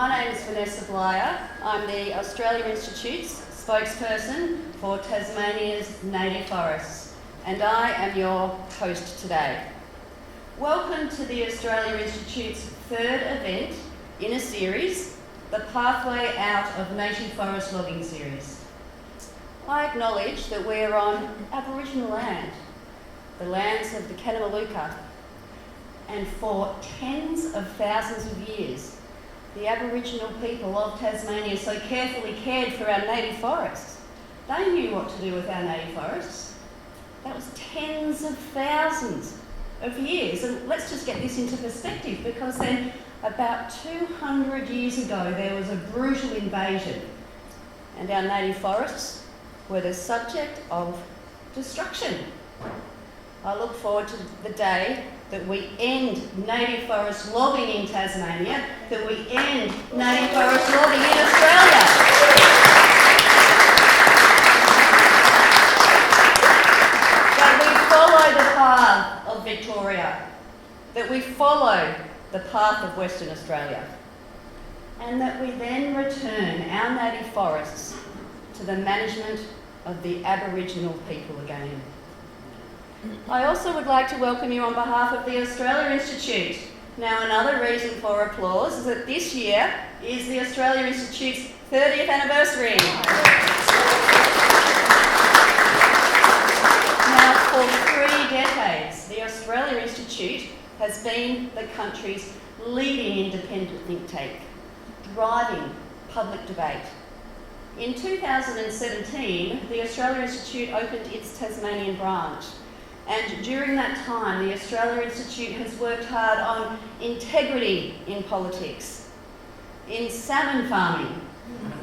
My name is Vanessa Blyer. I'm the Australia Institute's spokesperson for Tasmania's native forests, and I am your host today. Welcome to the Australia Institute's third event in a series, the Pathway Out of Native Forest Logging series. I acknowledge that we're on Aboriginal land, the lands of the Kanamalooka, and for tens of thousands of years, the Aboriginal people of Tasmania so carefully cared for our native forests. They knew what to do with our native forests. That was tens of thousands of years. And let's just get this into perspective, because then about 200 years ago, there was a brutal invasion, and our native forests were the subject of destruction. I look forward to the day that we end native forest logging in Tasmania, that we end native forest logging in Australia. That we follow the path of Victoria, that we follow the path of Western Australia, and that we then return our native forests to the management of the Aboriginal people again. I also would like to welcome you on behalf of the Australia Institute. Now, another reason for applause is that this year is the Australia Institute's 30th anniversary. Now, for 3 decades, the Australia Institute has been the country's leading independent think tank, driving public debate. In 2017, the Australia Institute opened its Tasmanian branch. And during that time, the Australia Institute has worked hard on integrity in politics, in salmon farming,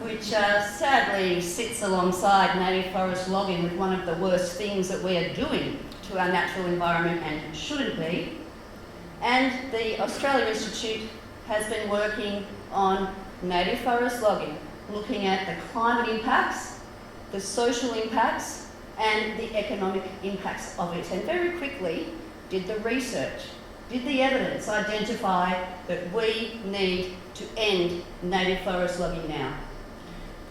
which sadly sits alongside native forest logging with one of the worst things that we are doing to our natural environment and shouldn't be. And the Australia Institute has been working on native forest logging, looking at the climate impacts, the social impacts, and the economic impacts of it, and very quickly did the research, did the evidence identify that we need to end native forest logging now.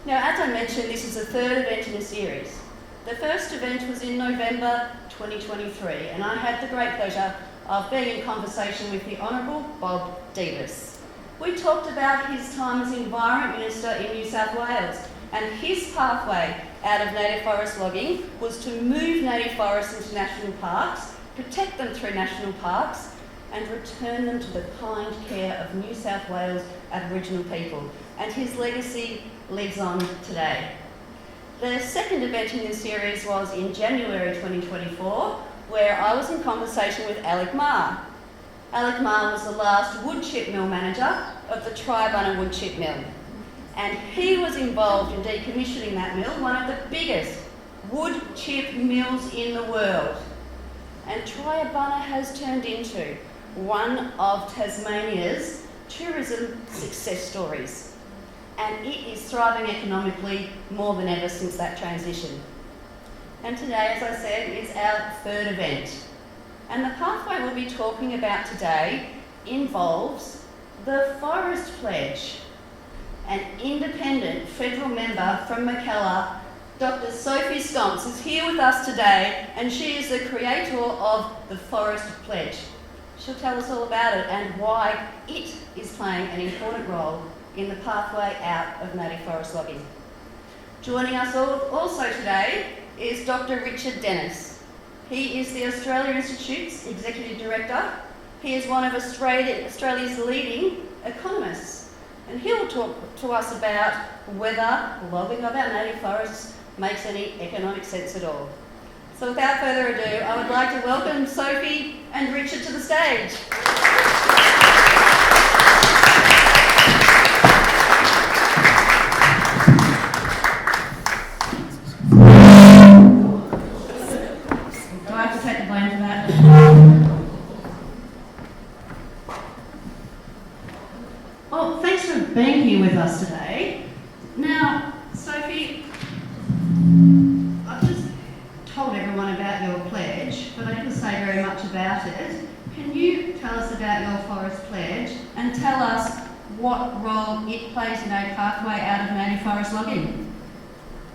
Now, as I mentioned, this is the third event in a series. The first event was in November 2023, and I had the great pleasure of being in conversation with the Honourable Bob Davis. We talked about his time as Environment Minister in New South Wales, and his pathway out of native forest logging was to move native forests into national parks, protect them through national parks, and return them to the kind care of New South Wales Aboriginal people. And his legacy lives on today. The second event in this series was in January 2024, where I was in conversation with Alec Marr. Alec Marr was the last wood chip mill manager of the Triabunna wood chip mill. And he was involved in decommissioning that mill, one of the biggest wood chip mills in the world. And Triabunna has turned into one of Tasmania's tourism success stories. And it is thriving economically more than ever since that transition. And today, as I said, is our third event. And the pathway we'll be talking about today involves the Forest Pledge. An independent federal member from Mackellar, Dr. Sophie Sconce, is here with us today, and she is the creator of the Forest Pledge. She'll tell us all about it and why it is playing an important role in the pathway out of native forest logging. Joining us also today is Dr. Richard Dennis. He is the Australia Institute's Executive Director. He is one of Australia's leading economists. And he'll talk to us about whether logging of our native forests makes any economic sense at all. So without further ado, I would like to welcome Sophie and Richard to the stage. Do I have to take the blame for that? Well, thanks for being here with us today. Now, Sophie, I've just told everyone about your pledge, but I didn't say very much about it. Can you tell us about your Forest Pledge and tell us what role it plays in a pathway out of native forest logging?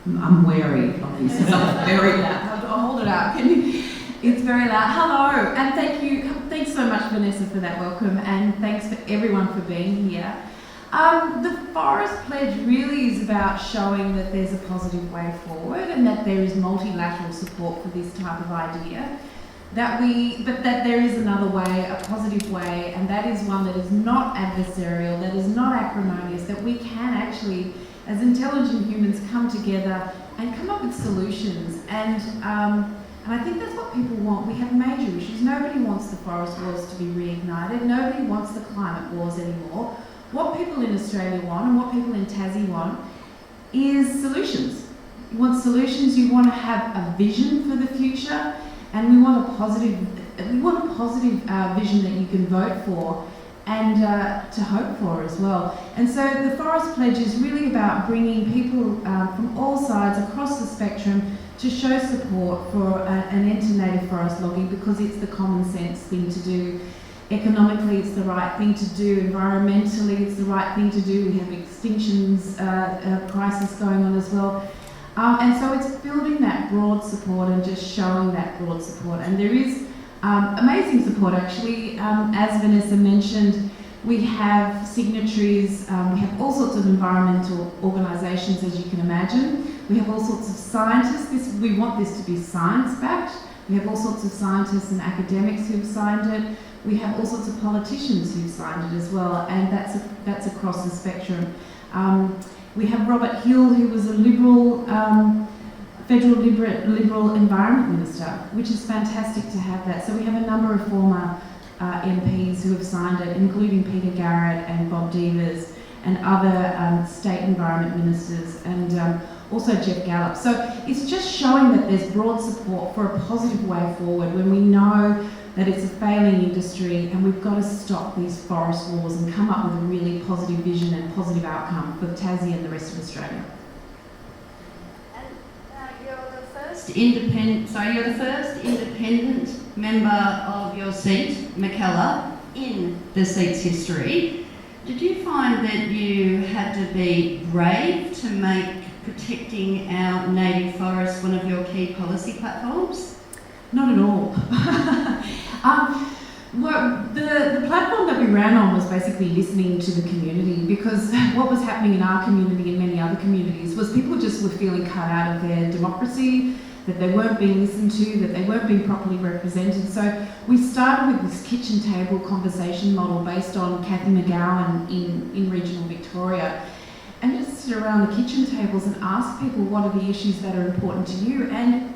I'm wary of this. It's very loud. I'll hold it up. Can you? It's very loud. Hello, and thank you. Thanks so much, Vanessa, for that welcome, and thanks for everyone for being here. The Forest Pledge really is about showing that there's a positive way forward and that there is multilateral support for this type of idea. But that there is another way, a positive way, and that is one that is not adversarial, that is not acrimonious, that we can actually, as intelligent humans, come together and come up with solutions. And I think that's what people want. We have major issues. Nobody wants the forest wars to be reignited. Nobody wants the climate wars anymore. What people in Australia want and what people in Tassie want is solutions. You want solutions, you want to have a vision for the future, and we want a positive vision that you can vote for and to hope for as well. And so the Forest Pledge is really about bringing people from all sides across the spectrum to show support for an end to native forest logging, because it's the common sense thing to do. Economically, it's the right thing to do. Environmentally, it's the right thing to do. We have extinctions crisis going on as well. And so it's building that broad support and just showing that broad support. And there is amazing support, actually. As Vanessa mentioned, we have signatories, we have all sorts of environmental organisations, as you can imagine. We have all sorts of scientists. We want this to be science-backed. We have all sorts of scientists and academics who've signed it. We have all sorts of politicians who've signed it as well, and that's across the spectrum. We have Robert Hill, who was a Liberal, federal Liberal Environment Minister, which is fantastic to have that. So we have a number of former MPs who have signed it, including Peter Garrett and Bob Devers and other state environment ministers, and also Jeff Gallup. So it's just showing that there's broad support for a positive way forward when we know that it's a failing industry, and we've got to stop these forest wars and come up with a really positive vision and positive outcome for Tassie and the rest of Australia. And you're the first independent member of your seat, Mackellar, in the seat's history. Did you find that you had to be brave to make protecting our native forests one of your key policy platforms? Not at all. Well, the platform that we ran on was basically listening to the community, because what was happening in our community and many other communities was people just were feeling cut out of their democracy, that they weren't being listened to, that they weren't being properly represented. So we started with this kitchen table conversation model based on Cathy McGowan in regional Victoria, and just sit around the kitchen tables and ask people, what are the issues that are important to you? And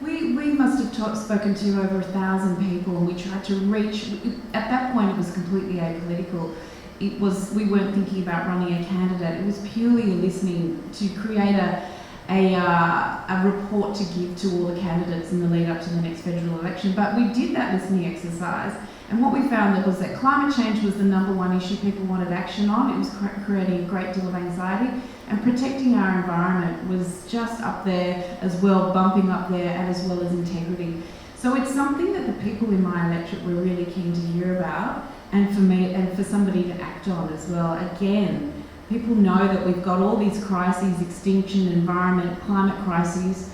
we must have spoken to over 1,000 people, and we tried to reach. At that point, it was completely apolitical. We weren't thinking about running a candidate. It was purely listening to create a report to give to all the candidates in the lead up to the next federal election. But we did that listening exercise, and what we found was that climate change was the #1 issue people wanted action on. It was creating a great deal of anxiety, and protecting our environment was just up there as well, bumping up there, and as well as integrity. So it's something that the people in my electorate were really keen to hear about, and for me, and for somebody to act on as well. Again, people know that we've got all these crises, extinction, environment, climate crises,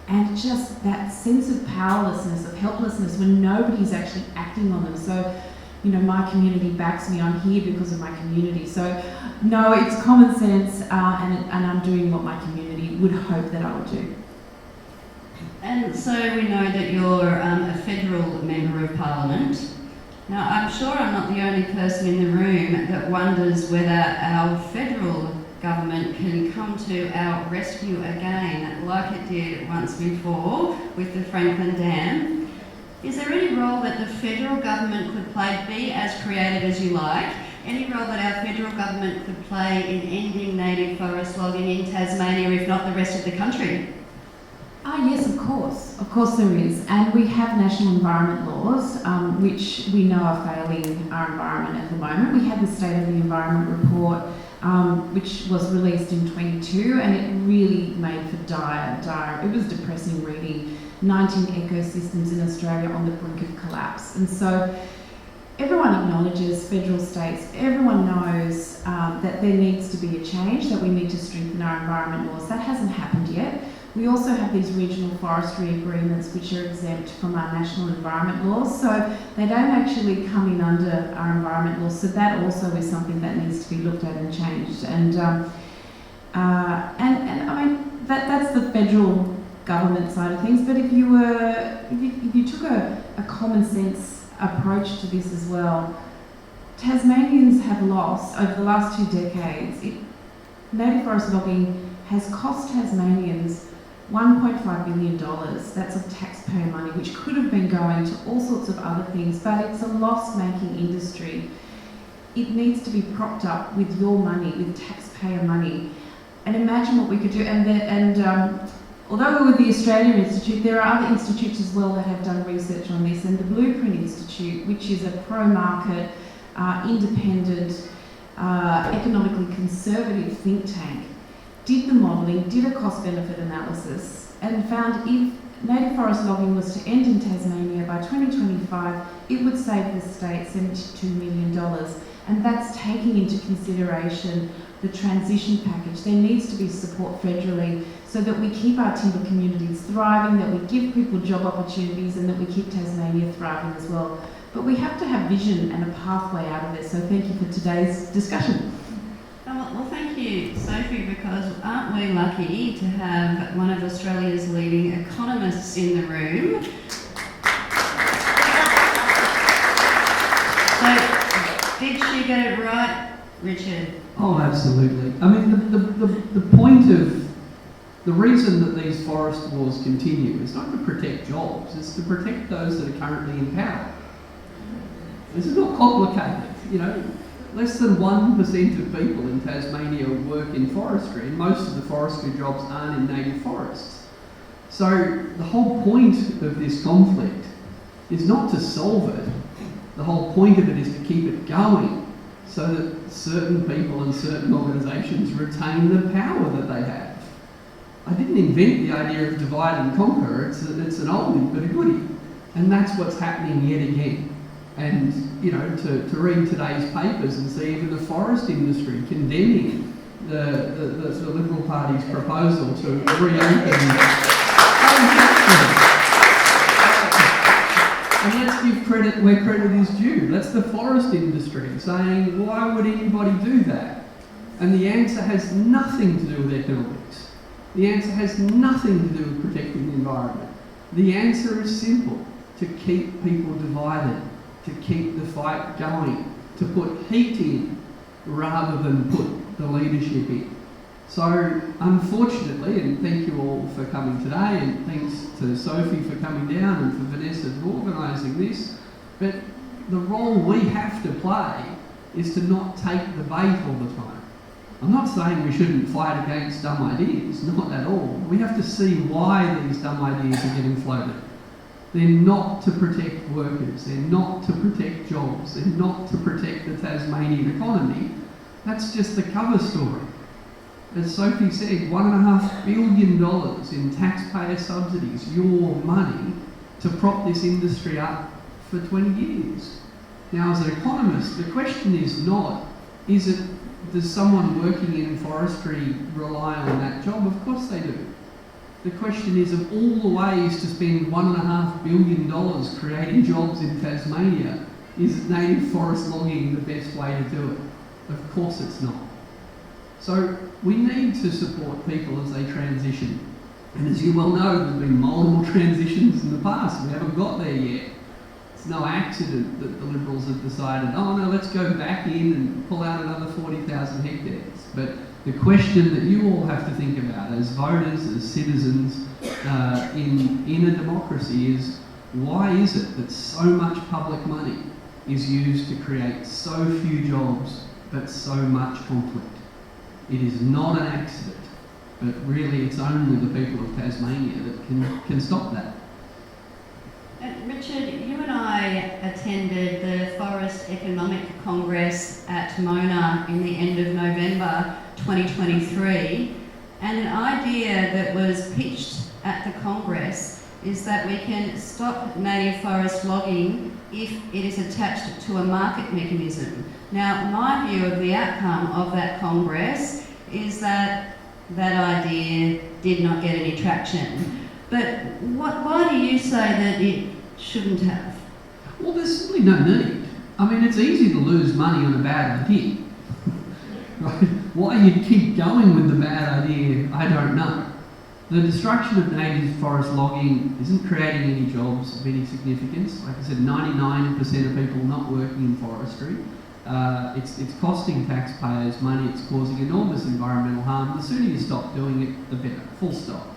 and just that sense of powerlessness, of helplessness, when nobody's actually acting on them. So, you know, my community backs me. I'm here because of my community. So, no, it's common sense, and I'm doing what my community would hope that I would do. And so we know that you're a federal member of Parliament. Now, I'm sure I'm not the only person in the room that wonders whether our federal government can come to our rescue again, like it did once before with the Franklin Dam. Is there any role that the federal government could play, be as creative as you like, any role that our federal government could play in ending native forest logging in Tasmania, if not the rest of the country? Yes, of course. Of course there is. And we have national environment laws, which we know are failing our environment at the moment. We had the State of the Environment report, which was released in 22, and it really made for dire, it was depressing reading. 19 ecosystems in Australia on the brink of collapse. And so everyone acknowledges, federal, states, everyone knows that there needs to be a change, that we need to strengthen our environment laws. That hasn't happened yet. We also have these regional forestry agreements which are exempt from our national environment laws, so they don't actually come in under our environment laws. So that also is something that needs to be looked at and changed. And I mean that's the federal government side of things. But if you took a common sense approach to this as well, Tasmanians have lost over the last 2 decades. Native forest logging has cost Tasmanians $1.5 billion. That's of taxpayer money, which could have been going to all sorts of other things, but it's a loss-making industry. It needs to be propped up with your money, with taxpayer money. And imagine what we could do. Although we're with the Australia Institute, there are other institutes as well that have done research on this, and the Blueprint Institute, which is a pro-market, independent, economically conservative think tank, did the modelling, did a cost-benefit analysis, and found if native forest logging was to end in Tasmania by 2025, it would save the state $72 million. And that's taking into consideration the transition package. There needs to be support federally so that we keep our timber communities thriving, that we give people job opportunities, and that we keep Tasmania thriving as well. But we have to have vision and a pathway out of this. So thank you for today's discussion. Well, thank you, Sophie, because aren't we lucky to have one of Australia's leading economists in the room? So, did she get it right, Richard? Oh, absolutely. I mean, the point of the reason that these forest wars continue is not to protect jobs, it's to protect those that are currently in power. This is not complicated, you know. Less than 1% of people in Tasmania work in forestry, and most of the forestry jobs aren't in native forests. So the whole point of this conflict is not to solve it. The whole point of it is to keep it going so that certain people and certain organisations retain the power that they have. I didn't invent the idea of divide and conquer, it's an oldie but a goodie. And that's what's happening yet again. And, you know, to read today's papers and see even the forest industry condemning the Liberal Party's proposal to reopen. And let's give credit where credit is due. That's the forest industry saying, why would anybody do that? And the answer has nothing to do with economics. The answer has nothing to do with protecting the environment. The answer is simple: to keep people divided, to keep the fight going, to put heat in rather than put the leadership in. So unfortunately, and thank you all for coming today, and thanks to Sophie for coming down and for Vanessa for organising this, but the role we have to play is to not take the bait all the time. I'm not saying we shouldn't fight against dumb ideas, not at all. We have to see why these dumb ideas are getting floated. They're not to protect workers, they're not to protect jobs, they're not to protect the Tasmanian economy. That's just the cover story. As Sophie said, $1.5 billion in taxpayer subsidies, your money, to prop this industry up for 20 years. Now, as an economist, the question is not, does someone working in forestry rely on that job? Of course they do. The question is, of all the ways to spend $1.5 billion creating jobs in Tasmania, is native forest logging the best way to do it? Of course it's not. So we need to support people as they transition. And as you well know, there's been multiple transitions in the past. We haven't got there yet. It's no accident that the Liberals have decided, oh no, let's go back in and pull out another 40,000 hectares. But the question that you all have to think about as voters, as citizens in a democracy is, why is it that so much public money is used to create so few jobs but so much conflict? It is not an accident, but really it's only the people of Tasmania that can stop that. Richard, you and I attended the Forest Economic Congress at Mona in the end of November 2023, and an idea that was pitched at the Congress is that we can stop native forest logging if it is attached to a market mechanism. Now, my view of the outcome of that Congress is that that idea did not get any traction. But why do you say that it shouldn't have? Well, there's simply no need. I mean, it's easy to lose money on a bad idea. Right? Why you'd keep going with the bad idea, I don't know. The destruction of native forest logging isn't creating any jobs of any significance. Like I said, 99% of people not working in forestry. It's costing taxpayers money, it's causing enormous environmental harm. The sooner you stop doing it, the better, full stop.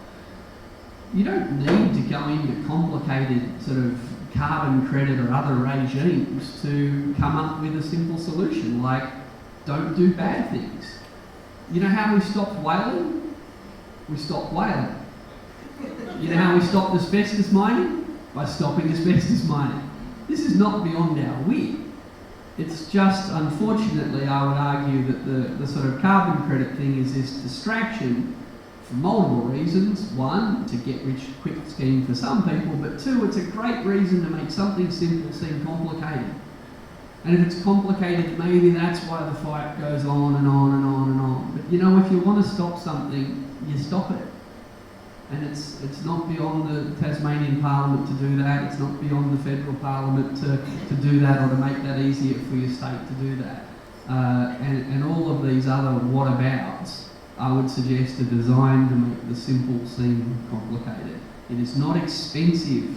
You don't need to go into complicated sort of carbon credit or other regimes to come up with a simple solution, like don't do bad things. You know how we stopped whaling? We stopped whaling. You know how we stopped asbestos mining? By stopping asbestos mining. This is not beyond our wit. It's just, unfortunately, I would argue that the sort of carbon credit thing is this distraction for multiple reasons. One, to get rich quick scheme for some people, but two, it's a great reason to make something simple seem complicated. And if it's complicated, maybe that's why the fight goes on and on and on and on. But you know, if you want to stop something, you stop it. And it's not beyond the Tasmanian Parliament to do that. It's not beyond the federal Parliament to do that or to make that easier for your state to do that. And all of these other whatabouts, I would suggest, are designed to make the simple seem complicated. It is not expensive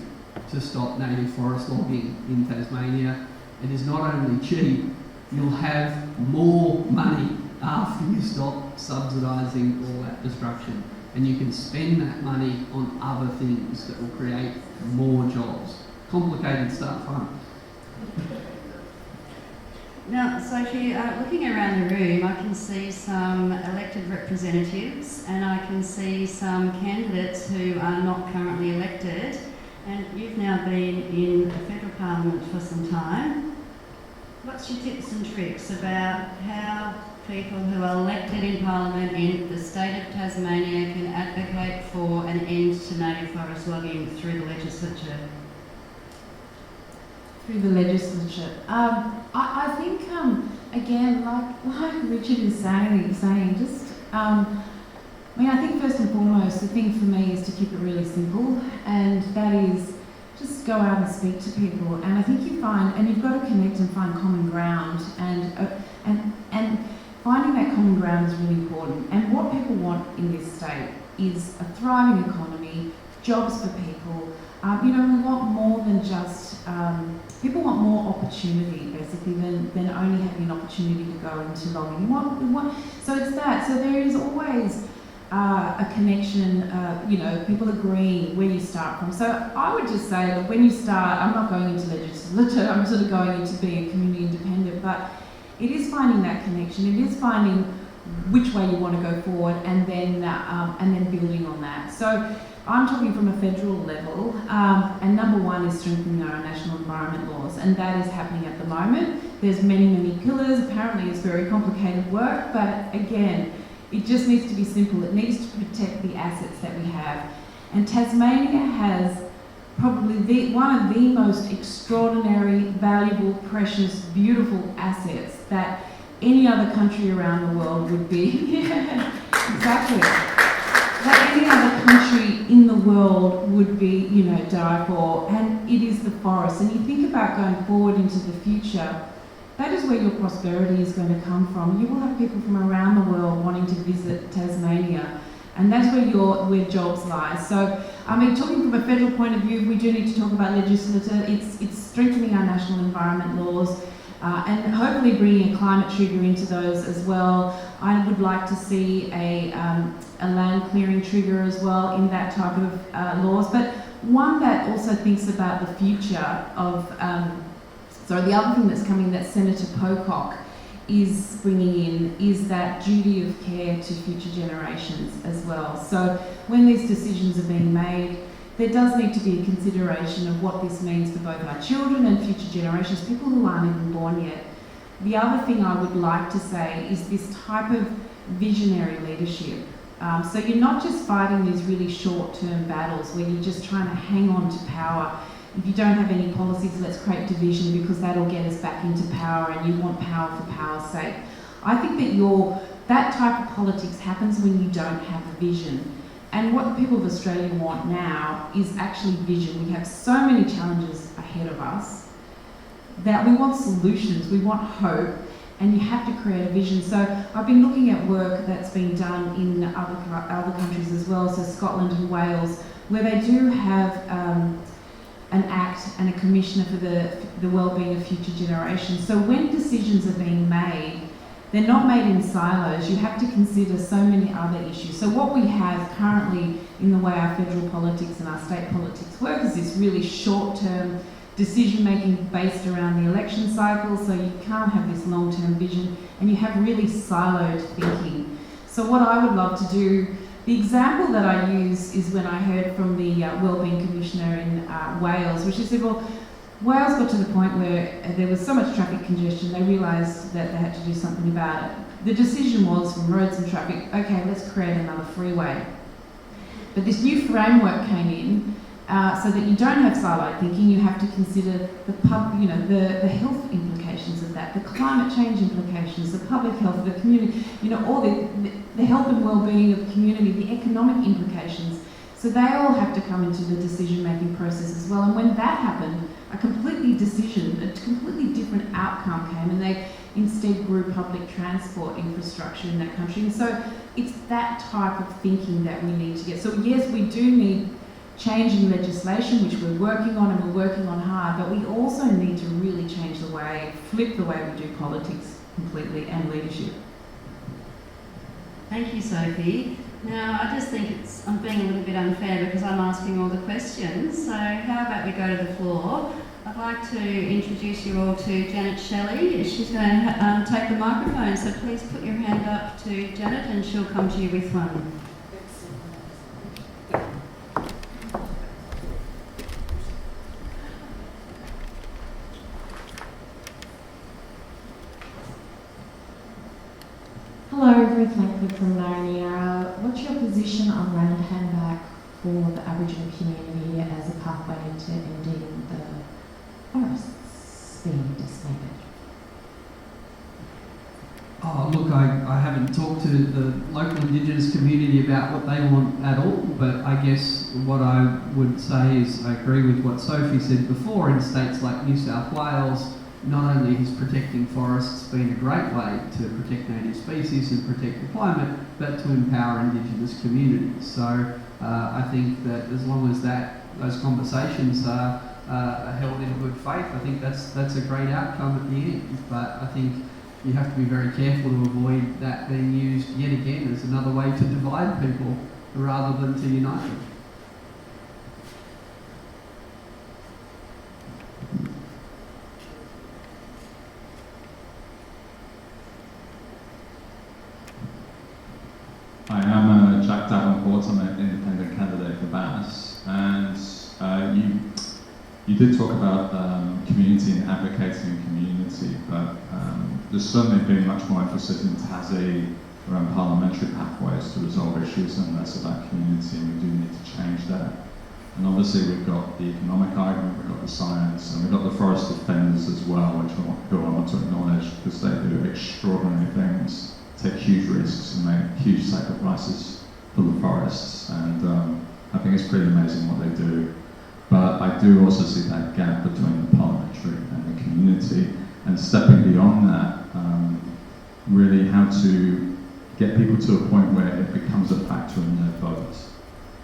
to stop native forest logging in Tasmania. It is not only cheap, you'll have more money after you stop subsidising all that destruction. And you can spend that money on other things that will create more jobs. Complicated stuff, huh? Now, Sophie, looking around the room, I can see some elected representatives and I can see some candidates who are not currently elected. And you've now been in the federal parliament for some time. What's your tips and tricks about how people who are elected in Parliament in the state of Tasmania can advocate for an end to native forest logging through the legislature? Through the legislature. I think, again, like Richard is saying, just, I think first and foremost, the thing for me is to keep it really simple, and that is just go out and speak to people. And I think you find, and you've got to connect and find common ground, and finding that common ground is really important. And what people want in this state is a thriving economy, jobs for people. We want more than just, people want more opportunity, basically, than only having an opportunity to go into logging. So it's that. So there is always a connection, people agreeing where you start from. So I would just say that when you start, I'm not going into legislature, I'm sort of going into being a community independent, but it is finding that connection. It is finding which way you want to go forward, and then building on that. So I'm talking from a federal level, and number one is strengthening our national environment laws, and that is happening at the moment. There's many, many pillars. Apparently it's very complicated work, but again, it just needs to be simple. It needs to protect the assets that we have. And Tasmania has probably one of the most extraordinary, valuable, precious, beautiful assets that any other country around the world would be. Exactly. That any other country in the world would be, die for. And it is the forest. And you think about going forward into the future, that is where your prosperity is going to come from. You will have people from around the world wanting to visit Tasmania, and that's where jobs lie. So, talking from a federal point of view, we do need to talk about legislature. It's strengthening our national environment laws, and hopefully bringing a climate trigger into those as well. I would like to see a land clearing trigger as well in that type of laws, but one that also thinks about the future of. The other thing that's coming that Senator Pocock is bringing in is that duty of care to future generations as well. So when these decisions are being made, there does need to be a consideration of what this means for both our children and future generations, people who aren't even born yet. The other thing I would like to say is this type of visionary leadership So you're not just fighting these really short-term battles where you're just trying to hang on to power. If you don't have any policies, let's create division because that'll get us back into power, and you want power for power's sake. I think that type of politics happens when you don't have a vision. And what the people of Australia want now is actually vision. We have so many challenges ahead of us that we want solutions, we want hope, and you have to create a vision. So I've been looking at work that's been done in other countries as well, so Scotland and Wales, where they do have an act and a commissioner for the well-being of future generations. So when decisions are being made, they're not made in silos. You have to consider so many other issues. So what we have currently in the way our federal politics and our state politics work is this really short-term decision-making based around the election cycle, so you can't have this long-term vision, and you have really siloed thinking. So what I would love to do, the example that I use is when I heard from the Wellbeing Commissioner in Wales, which is said, well, Wales got to the point where there was so much traffic congestion, they realised that they had to do something about it. The decision was, from roads and traffic, okay, let's create another freeway. But this new framework came in so that you don't have siloed thinking. You have to consider the health implications of that, the climate change implications, the public health, the community, all the health and well-being of the community, the economic implications. So they all have to come into the decision-making process as well. And when that happened, a completely different outcome came, and they instead grew public transport infrastructure in that country. And so it's that type of thinking that we need to get. So yes, we do need change in legislation, which we're working on, and we're working on hard, but we also need to really flip the way we do politics completely, and leadership. Thank you, Sophie. Now, I just think I'm being a little bit unfair because I'm asking all the questions, so how about we go to the floor? I'd like to introduce you all to Janet Shelley. She's going to take the microphone, so please put your hand up to Janet and she'll come to you with one. Hello, Ruth Langford from Narrania. What's your position on land handback for the Aboriginal community as a pathway to ending the forests being decimated? Oh, look, I haven't talked to the local Indigenous community about what they want at all, but I guess what I would say is I agree with what Sophie said before. In states like New South Wales, not only has protecting forests been a great way to protect native species and protect the climate, but to empower Indigenous communities. So I think that as long as those conversations are held in good faith, I think that's a great outcome at the end. But I think you have to be very careful to avoid that being used yet again as another way to divide people rather than to unite them. I am Jack Davenport. I'm an independent candidate for Bass, and you did talk about community and advocating community, but there's certainly been much more emphasis in Tassie around parliamentary pathways to resolve issues and less about community, and we do need to change that. And obviously we've got the economic argument, we've got the science, and we've got the forest defenders as well, which I want to acknowledge because they do extraordinary things, take huge risks and make huge sacrifices for the forests, and I think it's pretty amazing what they do. But I do also see that gap between the parliamentary and the community, and stepping beyond that, really how to get people to a point where it becomes a factor in their vote.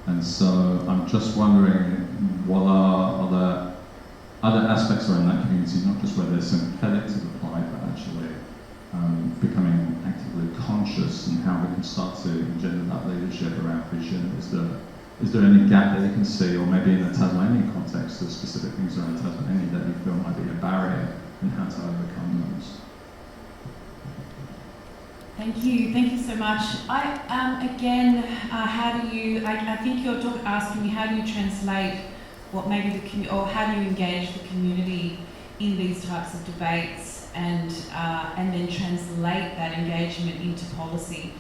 And so I'm just wondering, what are the other aspects around that community, not just where they're sympathetic to the plight, but actually becoming actively conscious, and how we can start to engender that leadership around vision? Is there any gap that you can see, or maybe in the Tasmanian context, there's specific things around Tasmania that you feel might be a barrier, and how to overcome those? Thank you so much. I think you're asking me, how do you translate what maybe or how do you engage the community in these types of debates, and then translate that engagement into policy.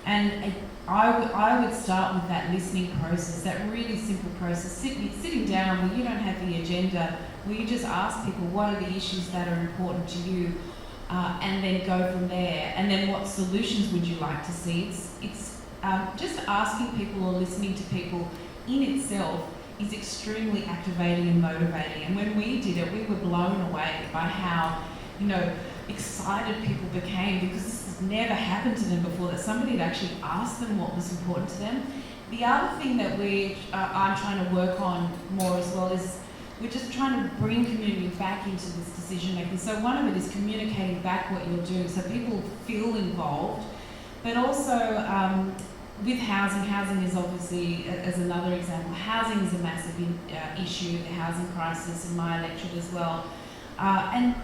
And I would start with that listening process, that really simple process, sitting down where you don't have the agenda, where you just ask people what are the issues that are important to you, and then go from there. And then what solutions would you like to see? It's just asking people or listening to people in itself is extremely activating and motivating. And when we did it, we were blown away by how, excited people became, because this has never happened to them before, that somebody had actually asked them what was important to them. The other thing that I'm trying to work on more as well is we're just trying to bring community back into this decision making. So one of it is communicating back what you're doing so people feel involved, but also with housing is obviously, as another example, housing is a massive issue, the housing crisis in my electorate as well. And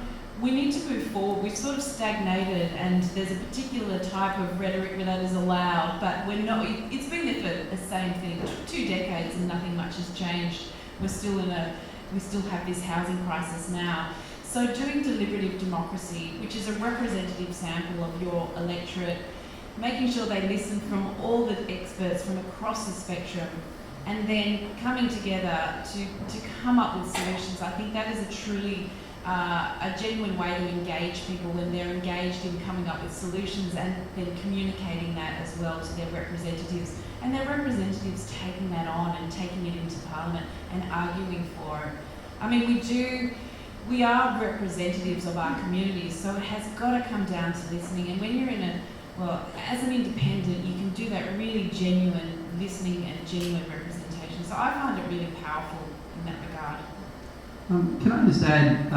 we need to move forward. We've sort of stagnated, and there's a particular type of rhetoric that is allowed, but we're not. It's been there for the same thing, 2 decades, and nothing much has changed. We still have this housing crisis now. So doing deliberative democracy, which is a representative sample of your electorate, making sure they listen from all the experts from across the spectrum, and then coming together to come up with solutions. I think that is a truly a genuine way to engage people when they're engaged in coming up with solutions, and then communicating that as well to their representatives, and their representatives taking that on and taking it into Parliament and arguing for it. I mean, we are representatives of our communities, so it has got to come down to listening. And when you're as an independent, you can do that really genuine listening and genuine representation. So I find it really powerful in that regard. Can I just add,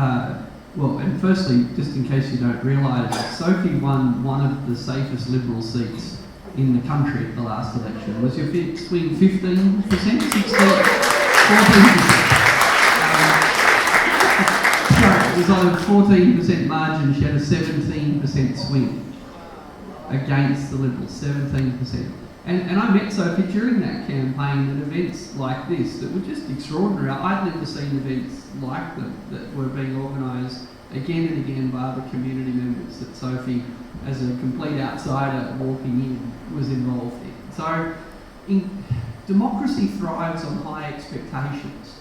and firstly, just in case you don't realise, Sophie won one of the safest Liberal seats in the country at the last election. Was your swing 15%? 16%? 14%? It was on a 14% margin. She had a 17% swing against the Liberals, 17%. And I met Sophie during that campaign at events like this that were just extraordinary. I'd never seen events like them that were being organised again and again by other community members that Sophie, as a complete outsider walking in, was involved in. So democracy thrives on high expectations.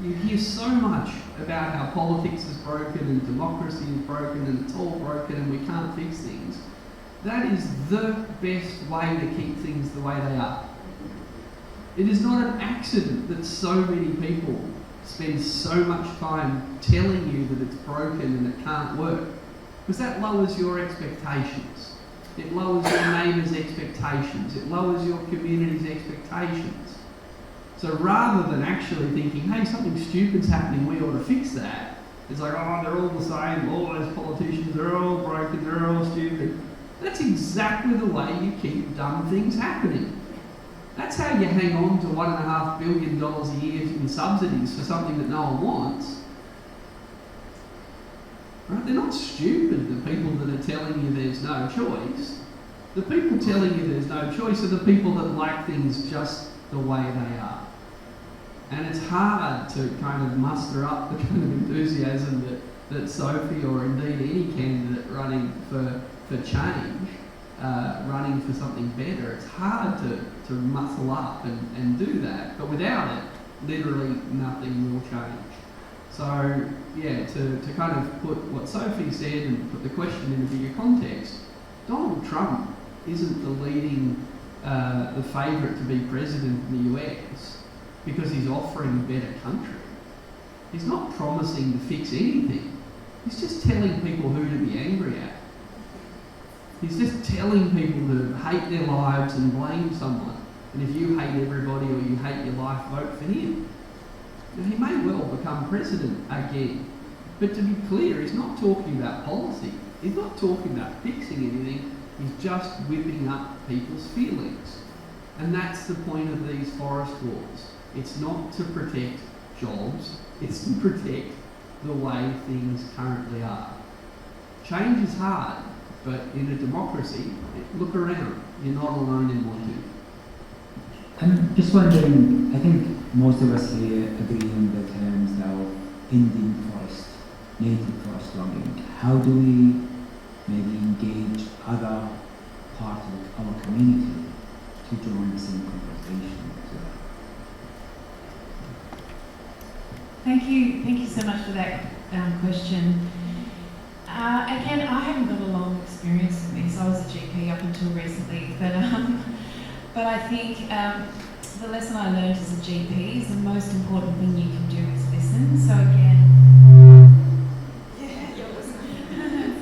You hear so much about how politics is broken and democracy is broken and it's all broken and we can't fix things. That is the best way to keep things the way they are. It is not an accident that so many people spend so much time telling you that it's broken and it can't work, because that lowers your expectations. It lowers your neighbours' expectations. It lowers your community's expectations. So rather than actually thinking, hey, something stupid's happening, we ought to fix that, it's like, oh, they're all the same, all those politicians, they're all broken, they're all stupid. That's exactly the way you keep dumb things happening. That's how you hang on to $1.5 billion a year in subsidies for something that no one wants. Right? They're not stupid, the people that are telling you there's no choice. The people telling you there's no choice are the people that like things just the way they are. And it's hard to kind of muster up the kind of enthusiasm that Sophie, or indeed any candidate running for change, running for something better, it's hard to muscle up and do that. But without it, literally nothing will change. So, yeah, to kind of put what Sophie said and put the question in a bigger context, Donald Trump isn't the favourite to be president in the US because he's offering a better country. He's not promising to fix anything. He's just telling people who to be angry at. He's just telling people to hate their lives and blame someone. And if you hate everybody or you hate your life, vote for him. Now, he may well become president again. But to be clear, he's not talking about policy. He's not talking about fixing anything. He's just whipping up people's feelings. And that's the point of these forest laws. It's not to protect jobs. It's to protect the way things currently are. Change is hard. But in a democracy, look around. You're not alone in wanting. I'm just wondering, I think most of us here agree on the terms of Indian forest, native forest logging. How do we maybe engage other part of our community to join the same conversation as well. Thank you so much for that question. Again, I haven't got a long experience with this. I was a GP up until recently, but I think the lesson I learned as a GP is the most important thing you can do is listen. So again, yeah, you're listening.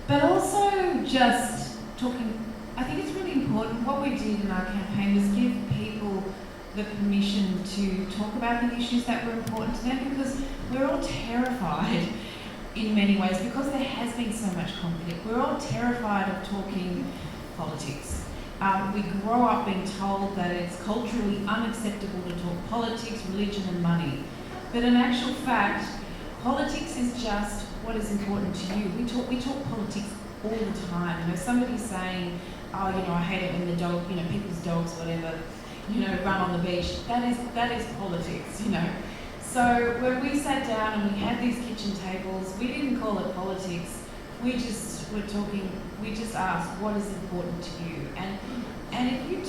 But also just talking. I think it's really important. What we did in our campaign was give people the permission to talk about the issues that were important to them, because we're all terrified in many ways because there has been so much conflict. We're all terrified of talking politics. We grow up being told that it's culturally unacceptable to talk politics, religion and money. But in actual fact, politics is just what is important to you. We talk politics all the time. You know, somebody's saying, oh, you know, I hate it when the dog, you know, people's dogs, whatever, you know, run on the beach. That is politics, you know. So when we sat down and we had these kitchen tables, we didn't call it politics. We just were talking. We just asked, what is important to you? And if you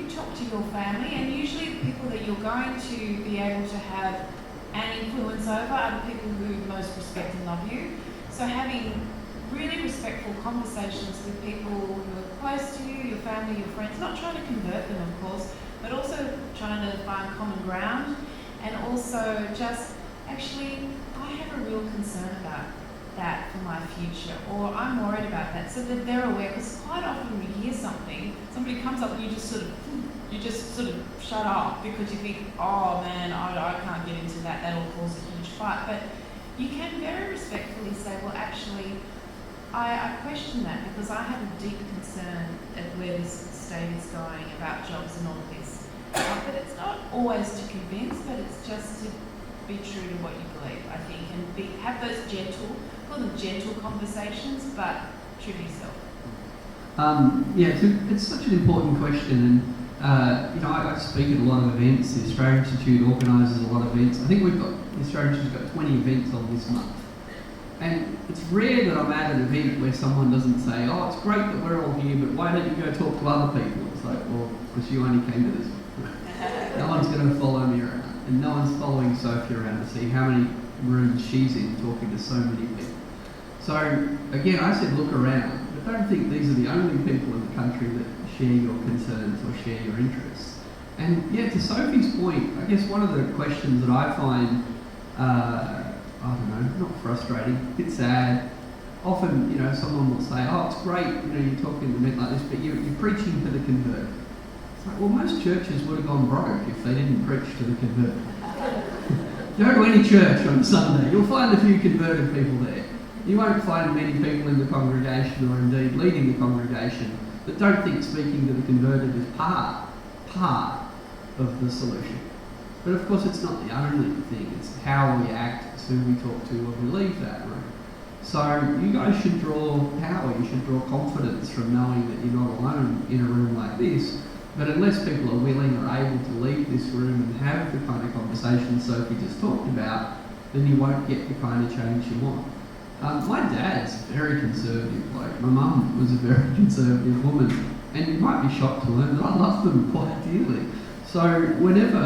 talk to your family, and usually the people that you're going to be able to have an influence over are the people who most respect and love you. So having really respectful conversations with people who are close to you, your family, your friends, not trying to convert them, of course, but also trying to find common ground. And also just, actually, I have a real concern about that for my future, or I'm worried about that, so that they're aware, because quite often when you hear something, somebody comes up and you just sort of shut up because you think, oh man, I can't get into that, that'll cause a huge fight. But you can very respectfully say, well actually, I question that because I have a deep concern at where this state is going about jobs and all of this. But it's not always to convince, but it's just to be true to what you believe, I think, and have those gentle conversations, but true to yourself. It's such an important question, and you know, I speak at a lot of events. The Australian Institute organises a lot of events. I think the Australian Institute's got 20 events on this month, and it's rare that I'm at an event where someone doesn't say, "Oh, it's great that we're all here, but why don't you go talk to other people?" It's like, well, because you only came to this. No one's going to follow me around, and no one's following Sophie around to see how many rooms she's in talking to so many people. So again, I said look around, but don't think these are the only people in the country that share your concerns or share your interests. And yeah, to Sophie's point, I guess one of the questions that I find, I don't know, not frustrating, a bit sad. Often, you know, someone will say, "Oh, it's great, you know, you're talking to an event like this, but you're preaching to the converted." Like, well, most churches would have gone broke if they didn't preach to the converted. Go to any church on Sunday, you'll find a few converted people there. You won't find many people in the congregation, or indeed leading the congregation, that don't think speaking to the converted is part of the solution. But of course it's not the only thing, it's how we act, it's who we talk to when we leave that room. So you guys should draw power, you should draw confidence from knowing that you're not alone in a room like this. But unless people are willing or able to leave this room and have the kind of conversation Sophie just talked about, then you won't get the kind of change you want. My dad's a very conservative bloke. My mum was a very conservative woman. And you might be shocked to learn that I love them quite dearly. So whenever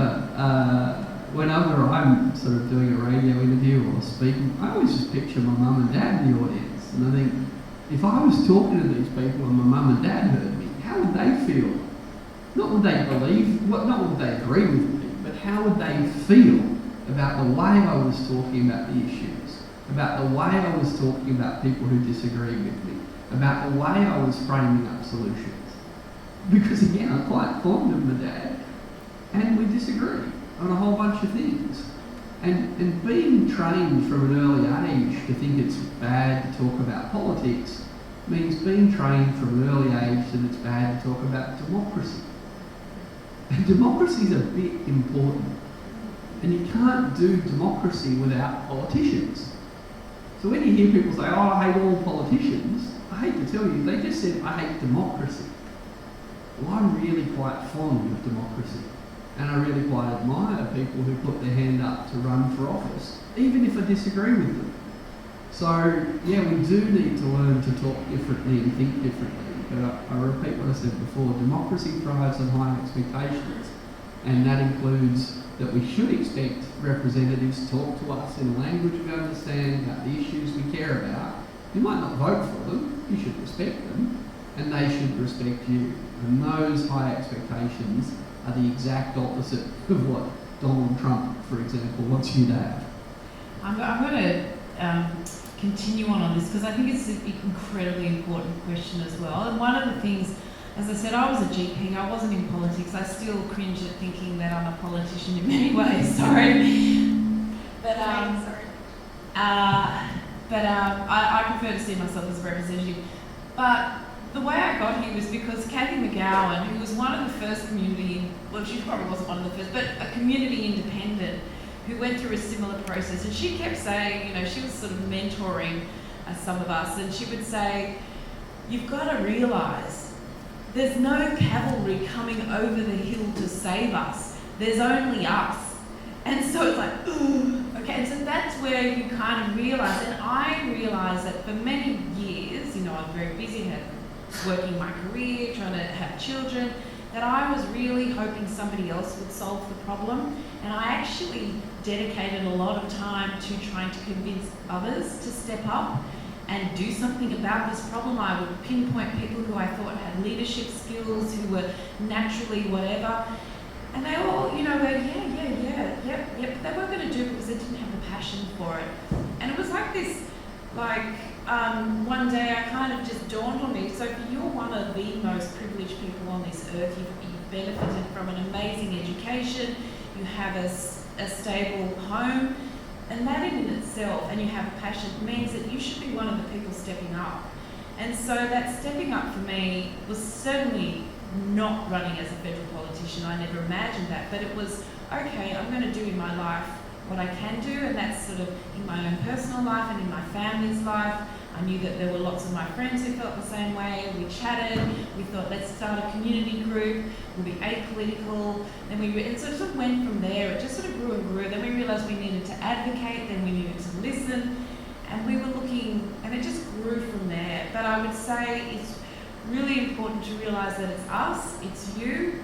I'm sort of doing a radio interview or speaking, I always just picture my mum and dad in the audience. And I think, if I was talking to these people and my mum and dad heard me, how would they feel? Not would they believe, not would they agree with me, but how would they feel about the way I was talking about the issues, about the way I was talking about people who disagree with me, about the way I was framing up solutions. Because again, I'm quite fond of my dad, and we disagree on a whole bunch of things. And being trained from an early age to think it's bad to talk about politics means being trained from an early age that it's bad to talk about democracy. And democracy is a bit important. And you can't do democracy without politicians. So when you hear people say, "Oh, I hate all politicians," I hate to tell you, they just said, "I hate democracy." Well, I'm really quite fond of democracy. And I really quite admire people who put their hand up to run for office, even if I disagree with them. So, yeah, we do need to learn to talk differently and think differently. But I repeat what I said before, democracy thrives on high expectations. And that includes that we should expect representatives to talk to us in a language we understand about the issues we care about. You might not vote for them, you should respect them, and they should respect you. And those high expectations are the exact opposite of what Donald Trump, for example, wants you to have. I'm going to continue on this because I think it's an incredibly important question as well. And one of the things, as I said, I was a GP, I wasn't in politics. I still cringe at thinking that I'm a politician in many ways, sorry. But I prefer to see myself as a representative. But the way I got here was because Cathy McGowan, who was one of the first community, well, she probably wasn't one of the first, but a community independent who went through a similar process, and she kept saying, you know, she was sort of mentoring some of us, and she would say, you've got to realise there's no cavalry coming over the hill to save us, there's only us. And so it's like, ooh, okay, and so that's where you kind of realise, and I realised that for many years, you know, I was very busy, had working my career, trying to have children, that I was really hoping somebody else would solve the problem. And I actually dedicated a lot of time to trying to convince others to step up and do something about this problem. I would pinpoint people who I thought had leadership skills, who were naturally whatever. And they all, you know, go, yep. But they weren't going to do it because they didn't have the passion for it. And it was like this, one day I kind of just dawned on me, so you're one of the most privileged people on this earth. You've benefited from an amazing education, you have a stable home, and that in itself, and you have a passion, means that you should be one of the people stepping up. And so that stepping up for me was certainly not running as a federal politician. I never imagined that, but it was, okay, I'm going to do in my life what I can do, and that's sort of in my own personal life and in my family's life. I knew that there were lots of my friends who felt the same way. We chatted, we thought, let's start a community group, we'll be apolitical. Then it sort of went from there, it just sort of grew and grew. Then we realised we needed to advocate, then we needed to listen, and we were looking, and it just grew from there. But I would say it's really important to realise that it's us, it's you.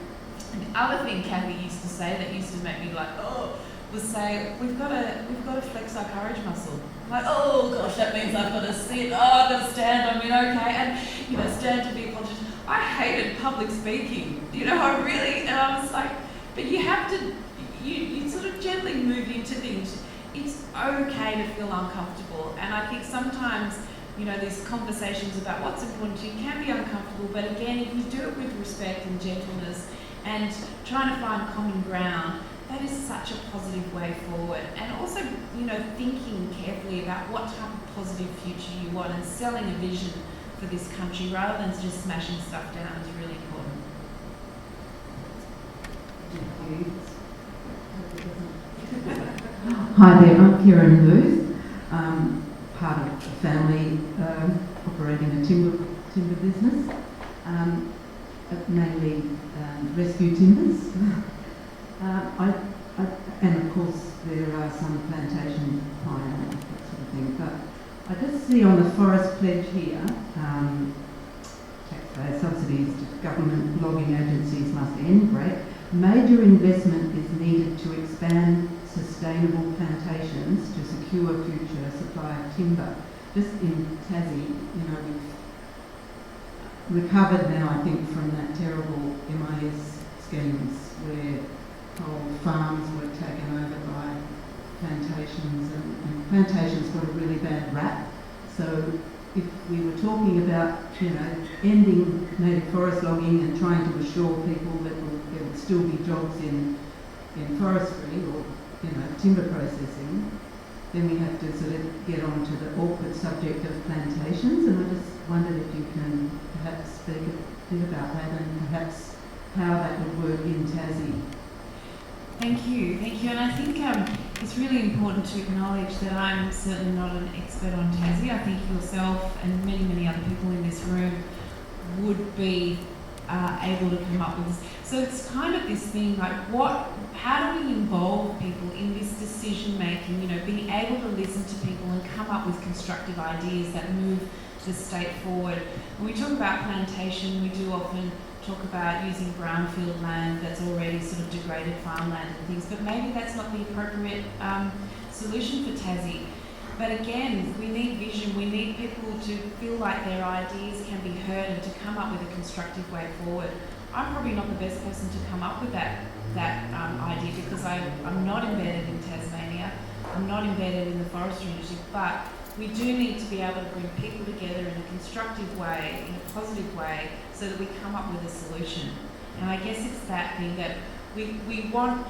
And the other thing Cathy used to say that used to make me like, oh, was say, we've got to flex our courage muscle. Like, oh gosh, that means I've got to sit, I've got to stand, I mean, okay, and, you know, stand to be a politician. I hated public speaking, you know, and I was like, but you have to, you sort of gently move into things. It's okay to feel uncomfortable, and I think sometimes, you know, these conversations about what's important to you can be uncomfortable, but again, if you do it with respect and gentleness and trying to find common ground, that is such a positive way forward. And also, you know, thinking carefully about what type of positive future you want and selling a vision for this country rather than just smashing stuff down is really important. Hi there, I'm Kieran Booth, part of a family operating a timber business, mainly rescue timbers. And of course there are some plantation pine, that sort of thing, but I just see on the Forest Pledge here, taxpayer subsidies to government logging agencies must end. Great. Major investment is needed to expand sustainable plantations to secure future supply of timber. Just in Tassie, you know, we've recovered now, I think, from that terrible MIS schemes where whole farms were taken over by plantations, and plantations got a really bad rap. So if we were talking about, you know, ending native forest logging and trying to assure people that there would still be jobs in forestry or, you know, timber processing, then we have to sort of get on to the awkward subject of plantations. And I just wondered if you can perhaps speak a bit about that and perhaps how that would work in Tassie. Thank you. And I think it's really important to acknowledge that I'm certainly not an expert on Tassie. I think yourself and many other people in this room would be able to come up with this. So it's kind of this thing like how do we involve people in this decision making, you know, being able to listen to people and come up with constructive ideas that move the state forward. When we talk about plantation, we do often talk about using brownfield land that's already sort of degraded farmland and things, but maybe that's not the appropriate solution for Tassie. But again, we need vision, we need people to feel like their ideas can be heard and to come up with a constructive way forward. I'm probably not the best person to come up with that idea because I'm not embedded in Tasmania, I'm not embedded in the forestry industry, but we do need to be able to bring people together in a constructive way, in a positive way, so that we come up with a solution. And I guess it's that thing that we want,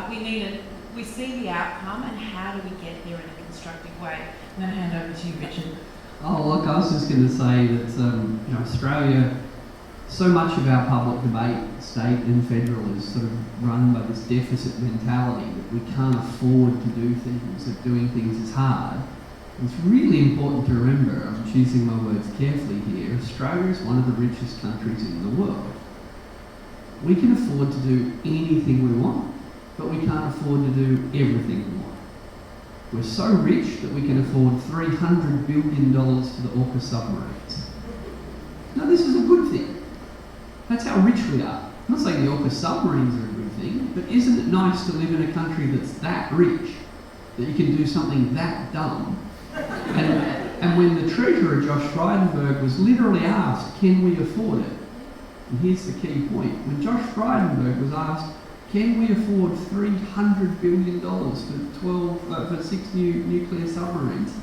we see the outcome and how do we get there in a constructive way. I'm going to hand over to you, Richard. Oh, look, I was just going to say that Australia, so much of our public debate, state and federal, is sort of run by this deficit mentality that we can't afford to do things, that doing things is hard. It's really important to remember, I'm choosing my words carefully here, Australia is one of the richest countries in the world. We can afford to do anything we want, but we can't afford to do everything we want. We're so rich that we can afford $300 billion for the AUKUS submarines. Now, this is a good thing. That's how rich we are. I'm not saying the AUKUS submarines are a good thing, but isn't it nice to live in a country that's that rich, that you can do something that dumb? And when the Treasurer, Josh Frydenberg, was literally asked, can we afford it? And here's the key point. When Josh Frydenberg was asked, can we afford $300 billion for 6 new nuclear submarines?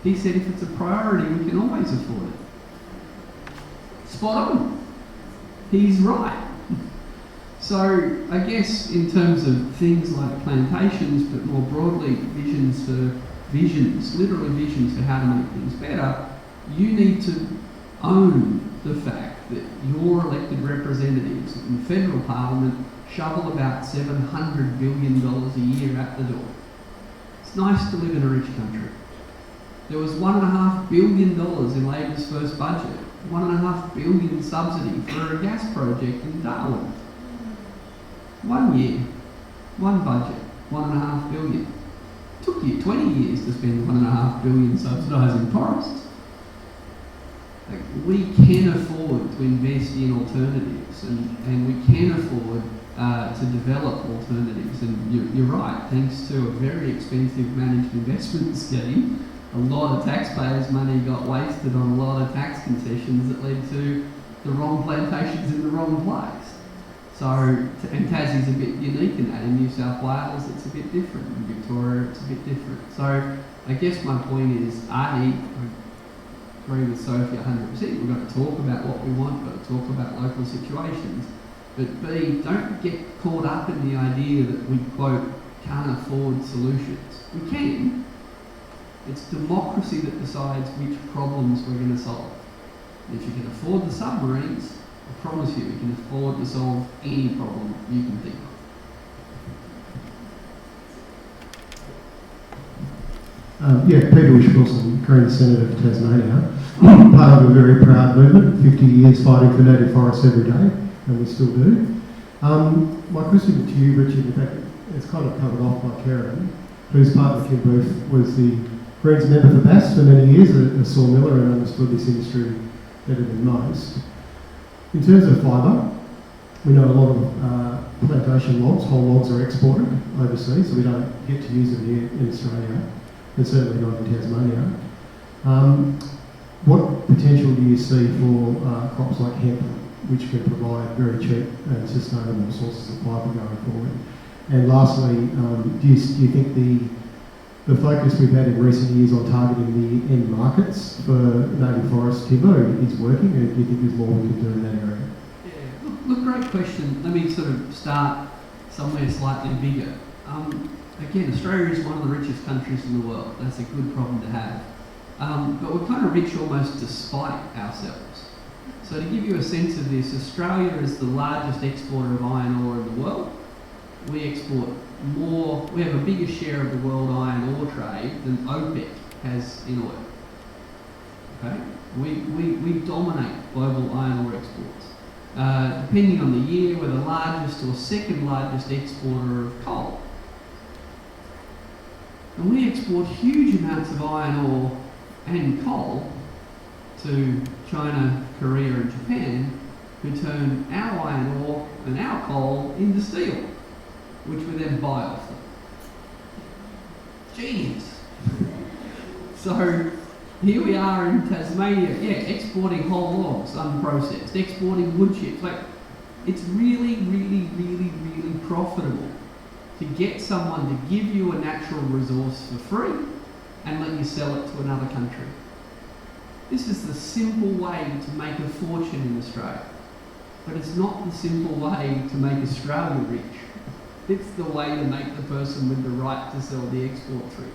He said if it's a priority, we can always afford it. Spot on. He's right. So I guess in terms of things like plantations, but more broadly literally visions for how to make things better, you need to own the fact that your elected representatives in federal parliament shovel about $700 billion a year out the door. It's nice to live in a rich country. There was $1.5 billion in Labor's first budget, $1.5 billion subsidy for a gas project in Darwin. 1 year, one budget, $1.5 billion. It took you 20 years to spend $1.5 billion subsidising forests. Like, we can afford to invest in alternatives and we can afford to develop alternatives. And you're right, thanks to a very expensive managed investment scheme, a lot of taxpayers' money got wasted on a lot of tax concessions that led to the wrong plantations in the wrong place. So, and Tassie's a bit unique in that. In New South Wales, it's a bit different. In Victoria, it's a bit different. So, I guess my point is, I agree with Sophie 100%. We've got to talk about what we want, we've got to talk about local situations. But B, don't get caught up in the idea that we, quote, can't afford solutions. We can. It's democracy that decides which problems we're going to solve. If you can afford the submarines, I promise you, we can afford to solve any problem you can think of. Peter Wish-Wilson, Green Senator for Tasmania. Part of a very proud movement, 50 years fighting for native forests every day, and we still do. My question to you, Richard, in fact, it's kind of covered off by Karen, whose partner Kim Booth was the Greens member for Bass for many years, a sawmiller, and understood this industry better than most. In terms of fibre, we know a lot of plantation logs, whole logs are exported overseas, so we don't get to use them here in Australia, and certainly not in Tasmania. What potential do you see for crops like hemp, which can provide very cheap and sustainable sources of fibre going forward? And lastly, do you think the focus we've had in recent years on targeting the end markets for native forest timber is working, and do you think there's more we can do in that area? Yeah, look, great question. Let me sort of start somewhere slightly bigger. Again, Australia is one of the richest countries in the world. That's a good problem to have. But we're kind of rich almost despite ourselves. So to give you a sense of this, Australia is the largest exporter of iron ore in the world. We export more, we have a bigger share of the world iron ore trade than OPEC has in oil. Okay? We dominate global iron ore exports. depending on the year, we're the largest or second largest exporter of coal. And we export huge amounts of iron ore and coal to China, Korea and Japan, who turn our iron ore and our coal into steel, which we then buy off them. Genius! So here we are in Tasmania, exporting whole logs unprocessed, exporting wood chips. Like, it's really, really, really, really profitable to get someone to give you a natural resource for free and let you sell it to another country. This is the simple way to make a fortune in Australia. But it's not the simple way to make Australia rich. It's the way to make the person with the right to sell the exports rich.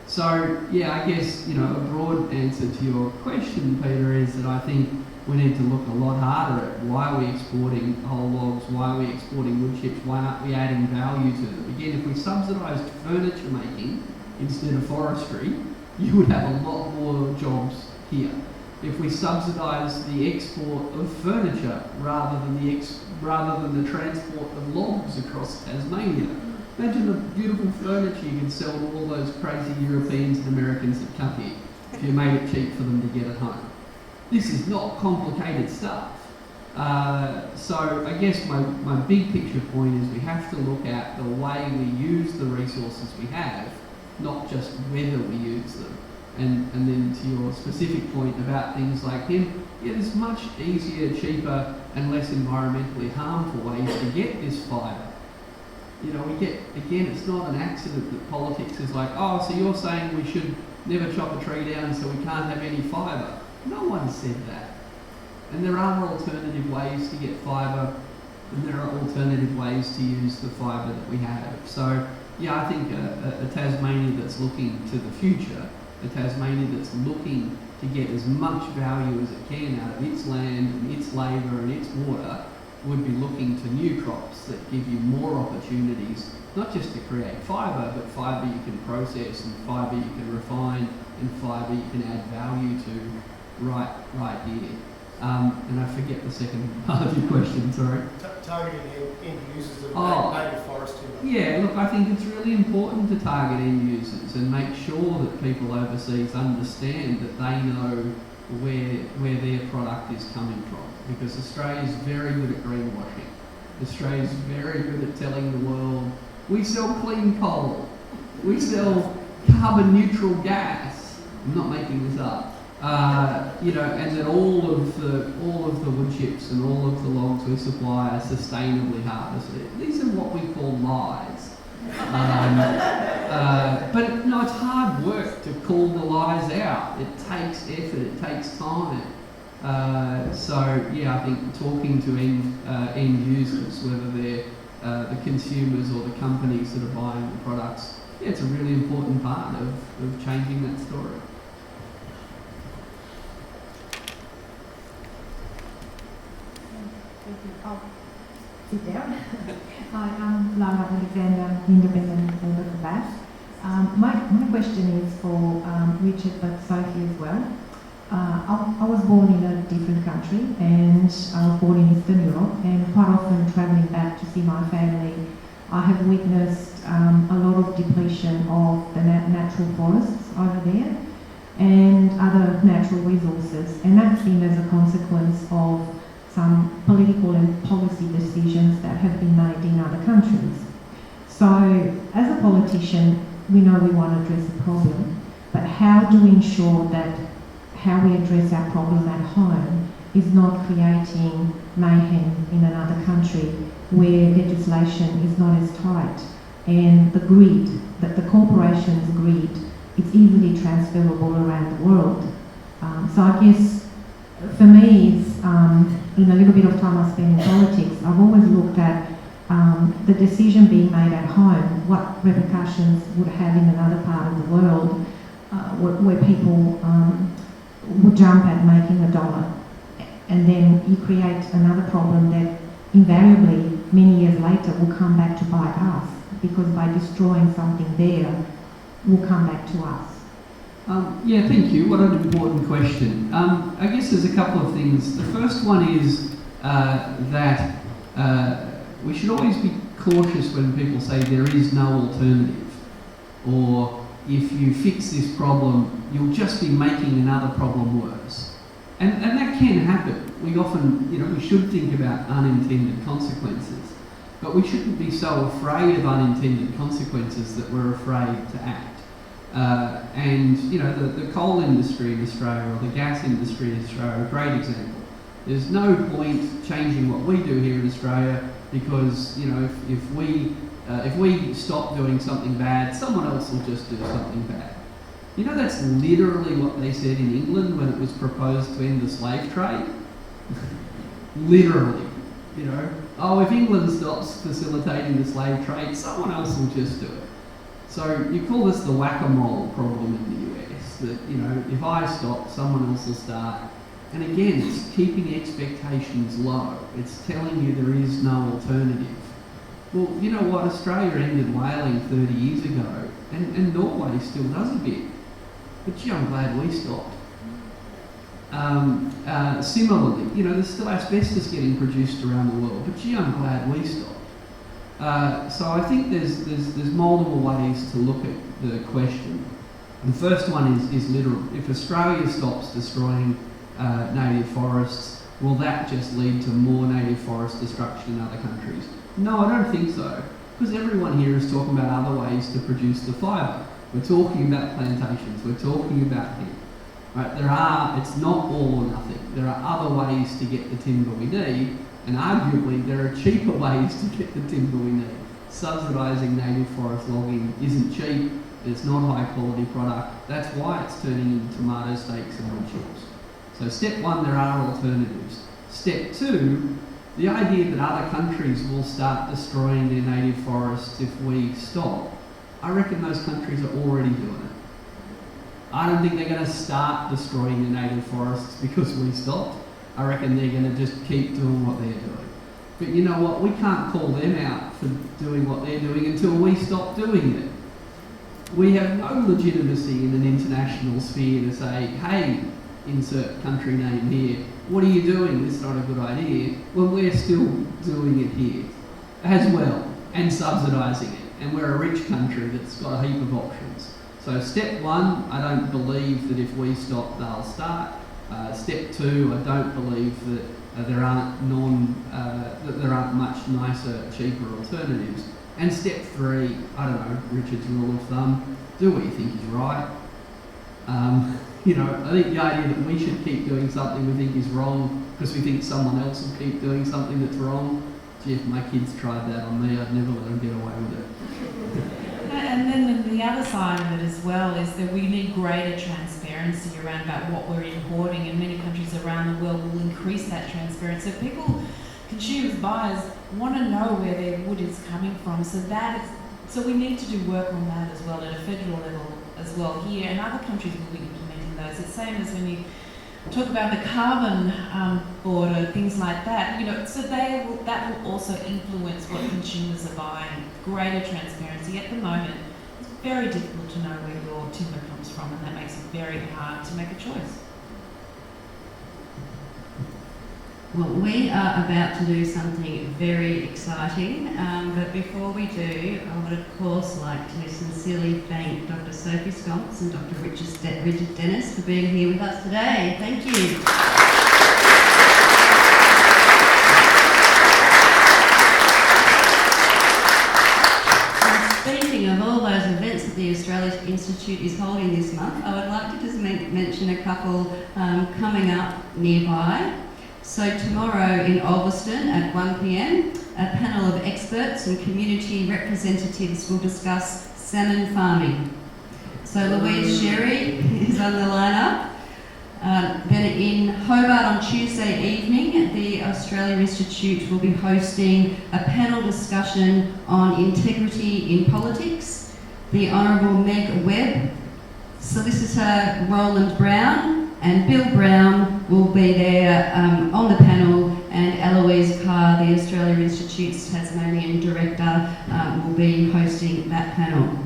So, I guess, a broad answer to your question, Peter, is that I think we need to look a lot harder at why are we exporting whole logs, why are we exporting wood chips, why aren't we adding value to them? Again, if we subsidised furniture making instead of forestry, you would have a lot more jobs here. If we subsidised the export of furniture rather than the transport of logs across Tasmania, imagine the beautiful furniture you could sell to all those crazy Europeans and Americans that come here if you made it cheap for them to get at home. This is not complicated stuff. So I guess my big picture point is we have to look at the way we use the resources we have, not just whether we use them. And then to your specific point about things like hemp, there's much easier, cheaper and less environmentally harmful ways to get this fibre. We get, again, it's not an accident that politics is like, oh, so you're saying we should never chop a tree down so we can't have any fibre. No one said that. And there are alternative ways to get fibre, and there are alternative ways to use the fibre that we have. So, I think a Tasmania that's looking to the future, a Tasmania that's looking to get as much value as it can out of its land and its labour and its water, would be looking to new crops that give you more opportunities, not just to create fibre, but fibre you can process and fibre you can refine and fibre you can add value to right here. And I forget the second part of your question, sorry. Targeting end users of native forest timber. Yeah, look, I think it's really important to target end users and make sure that people overseas understand that they know where their product is coming from. Because Australia's very good at greenwashing. Australia's very good at telling the world, we sell clean coal, we sell carbon neutral gas. I'm not making this up. And that all of the wood chips and all of the logs we supply are sustainably harvested. These are what we call lies. But no, it's hard work to call the lies out. It takes effort, it takes time. I think talking to end users, whether they're the consumers or the companies that are buying the products, it's a really important part of changing that story. I'll sit down. Hi, I'm Lara Alexander, independent member for Bass. My question is for Richard, but Sophie as well. I was born in a different country, and I was born in Eastern Europe, and quite often travelling back to see my family, I have witnessed a lot of depletion of the natural forests over there and other natural resources, and that's been as a consequence of some political and policy decisions that have been made in other countries. So, as a politician, we know we want to address a problem, but how do we ensure that how we address our problem at home is not creating mayhem in another country where legislation is not as tight and the greed, that the corporations' greed, it's easily transferable around the world. So I guess for me, it's, in a little bit of time I spent in politics, I've always looked at the decision being made at home, what repercussions would have in another part of the world where people would jump at making $1, and then you create another problem that invariably many years later will come back to bite us, because by destroying something there will come back to us. Thank you. What an important question. I guess there's a couple of things. The first one is that we should always be cautious when people say there is no alternative, or if you fix this problem, you'll just be making another problem worse. And that can happen. We often, we should think about unintended consequences, but we shouldn't be so afraid of unintended consequences that we're afraid to act. And the coal industry in Australia or the gas industry in Australia are a great example. There's no point changing what we do here in Australia because if we stop doing something bad, someone else will just do something bad. That's literally what they said in England when it was proposed to end the slave trade. Literally, if England stops facilitating the slave trade, someone else will just do it. So you call this the whack-a-mole problem in the US, that, if I stop, someone else will start. And again, it's keeping expectations low. It's telling you there is no alternative. Well, you know what? Australia ended whaling 30 years ago, and Norway still does a bit. But gee, I'm glad we stopped. Similarly, there's still asbestos getting produced around the world, but gee, I'm glad we stopped. So I think there's multiple ways to look at the question. The first one is literal. If Australia stops destroying native forests, will that just lead to more native forest destruction in other countries? No, I don't think so, because everyone here is talking about other ways to produce the fibre. We're talking about plantations, we're talking about hemp. Right? It's not all or nothing. There are other ways to get the timber we need, and arguably there are cheaper ways to get the timber we need. Subsidising native forest logging isn't cheap, it's not a high quality product. That's why it's turning into tomato steaks and wood chips. So step one, there are alternatives. Step two, the idea that other countries will start destroying their native forests if we stop, I reckon those countries are already doing it. I don't think they're going to start destroying their native forests because we stopped. I reckon they're going to just keep doing what they're doing. But you know what? We can't call them out for doing what they're doing until we stop doing it. We have no legitimacy in an international sphere to say, hey, insert country name here, what are you doing? This is not a good idea. Well, we're still doing it here as well and subsidising it. And we're a rich country that's got a heap of options. So step one, I don't believe that if we stop, they'll start. Step two, I don't believe that there aren't much nicer, cheaper alternatives. And step three, I don't know, Richard's rule of thumb, do what you think is right. I think the idea that we should keep doing something we think is wrong because we think someone else will keep doing something that's wrong. Gee, if my kids tried that on me, I'd never let them get away with it. And then the other side of it as well is that we need greater transparency around about what we're importing, and many countries around the world will increase that transparency. So people, consumers, buyers, want to know where their wood is coming from. So we need to do work on that as well at a federal level as well here, and other countries will be implementing those. It's the same as when you talk about the carbon border, things like that. So that will also influence what consumers are buying. Greater transparency. At the moment, it's very difficult to know where your timber comes from, and that makes it very hard to make a choice. Well, we are about to do something very exciting, but before we do, I would of course like to sincerely thank Dr. Sophie Sconks and Dr. Richard Dennis for being here with us today. Thank you. And speaking of all those events that the Australia Institute is holding this month, I would like to just mention a couple coming up nearby. So tomorrow in Ulverston at 1 p.m, a panel of experts and community representatives will discuss salmon farming. So Louise Sherry is on the lineup. Then in Hobart on Tuesday evening, the Australia Institute will be hosting a panel discussion on integrity in politics. The Honourable Meg Webb, Solicitor Roland Brown, and Bill Brown will be there on the panel, and Eloise Carr, the Australia Institute's Tasmanian Director, will be hosting that panel.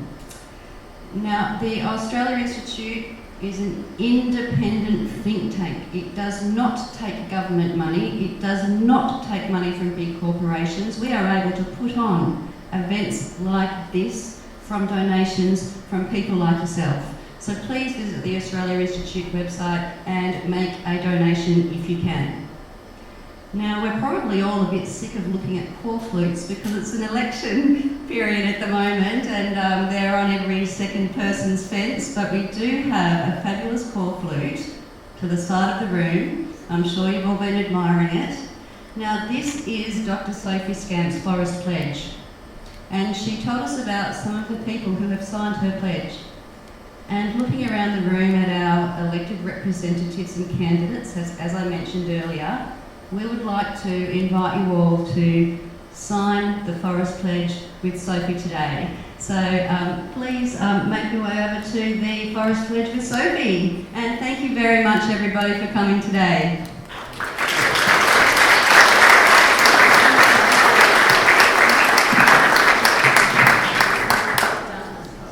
Now, the Australia Institute is an independent think tank. It does not take government money. It does not take money from big corporations. We are able to put on events like this from donations from people like yourself. So please visit the Australia Institute website and make a donation if you can. Now, we're probably all a bit sick of looking at corflutes because it's an election period at the moment and they're on every second person's fence, but we do have a fabulous corflute to the side of the room. I'm sure you've all been admiring it. Now, this is Dr. Sophie Scamp's Forest Pledge, and she told us about some of the people who have signed her pledge. And looking around the room at our elected representatives and candidates, as I mentioned earlier, we would like to invite you all to sign the Forest Pledge with Sophie today. So please make your way over to the Forest Pledge with Sophie. And thank you very much, everybody, for coming today.